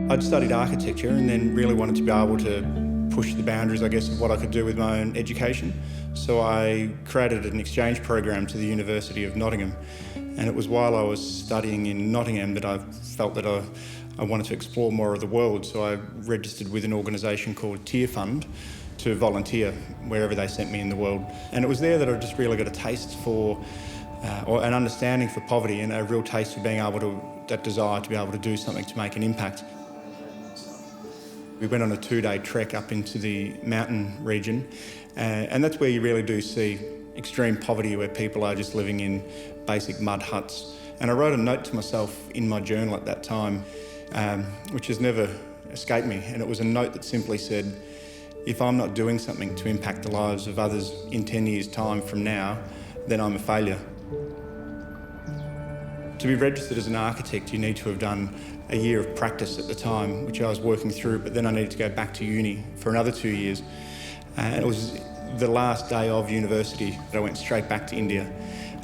I'd studied architecture and then really wanted to be able to push the boundaries, I guess, of what I could do with my own education. So I created an exchange program to the University of Nottingham. And it was while I was studying in Nottingham that I felt that I wanted to explore more of the world. So I registered with an organisation called Tearfund to volunteer wherever they sent me in the world. And it was there that I just really got a taste for, or an understanding for poverty and a real taste for being able to, that desire to be able to do something to make an impact. We went on a 2-day trek up into the mountain region, and that's where you really do see extreme poverty, where people are just living in basic mud huts. And I wrote a note to myself in my journal at that time, which has never escaped me, and it was a note that simply said, if I'm not doing something to impact the lives of others in 10 years' time from now, then I'm a failure. To be registered as an architect, you need to have done a year of practice at the time, which I was working through, but then I needed to go back to uni for another 2 years. And it was the last day of university that I went straight back to India.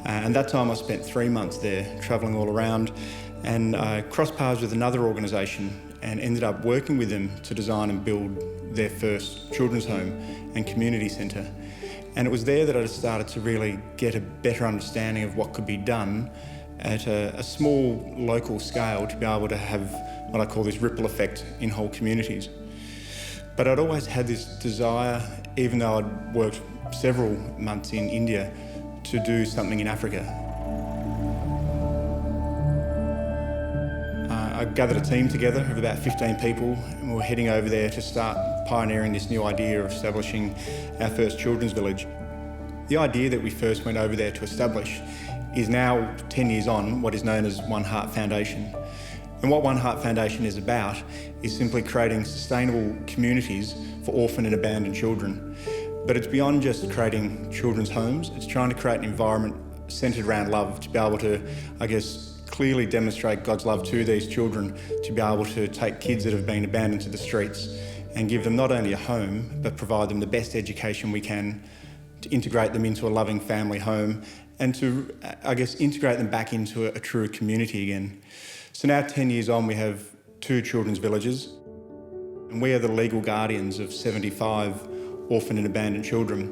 And that time I spent 3 months there, travelling all around, and I crossed paths with another organisation and ended up working with them to design and build their first children's home and community centre. And it was there that I started to really get a better understanding of what could be done at a small local scale to be able to have what I call this ripple effect in whole communities. But I'd always had this desire, even though I'd worked several months in India, to do something in Africa. I gathered a team together of about 15 people, and we were heading over there to start pioneering this new idea of establishing our first children's village. The idea that we first went over there to establish is now, 10 years on, what is known as One Heart Foundation. And what One Heart Foundation is about is simply creating sustainable communities for orphan and abandoned children. But it's beyond just creating children's homes, it's trying to create an environment centred around love, to be able to, I guess, clearly demonstrate God's love to these children, to be able to take kids that have been abandoned to the streets and give them not only a home, but provide them the best education we can, to integrate them into a loving family home, and to, I guess, integrate them back into a true community again. So now, 10 years on, we have 2 children's villages, and we are the legal guardians of 75 orphan and abandoned children.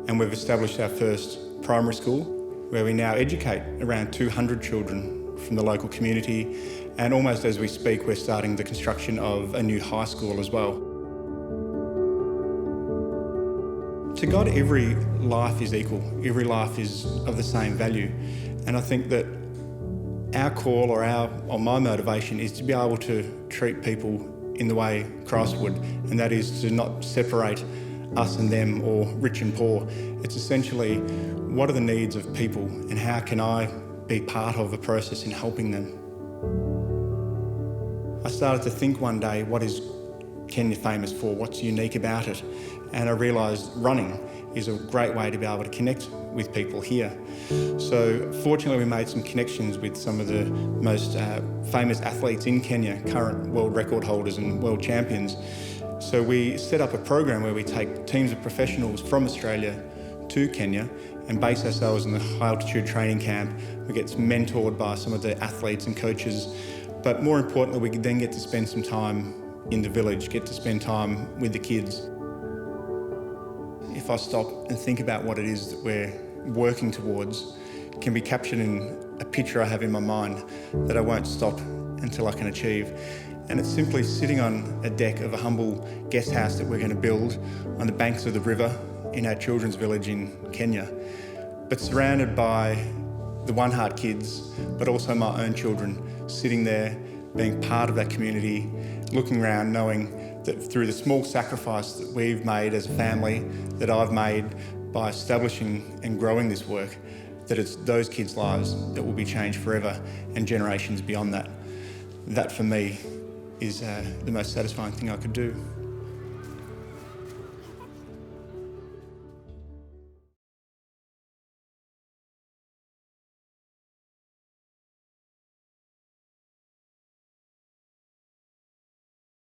And we've established our first primary school, where we now educate around 200 children from the local community, and almost as we speak, we're starting the construction of a new high school as well. To God, every life is equal. Every life is of the same value. And I think that our call or my motivation is to be able to treat people in the way Christ would, and that is to not separate us and them or rich and poor. It's essentially, what are the needs of people and how can I be part of the process in helping them? I started to think one day, what is Kenya famous for? What's unique about it? And I realised running is a great way to be able to connect with people here. So fortunately, we made some connections with some of the most famous athletes in Kenya, current world record holders and world champions. So we set up a program where we take teams of professionals from Australia to Kenya and base ourselves in the high altitude training camp. We get mentored by some of the athletes and coaches, but more importantly, we then get to spend some time in the village, get to spend time with the kids. If I stop and think about what it is that we're working towards, it can be captured in a picture I have in my mind that I won't stop until I can achieve. And it's simply sitting on a deck of a humble guest house that we're going to build on the banks of the river in our children's village in Kenya, but surrounded by the One Heart kids, but also my own children, sitting there, being part of that community, looking around, knowing that through the small sacrifice that we've made as a family, that I've made by establishing and growing this work, that it's those kids' lives that will be changed forever and generations beyond that. That for me is the most satisfying thing I could do.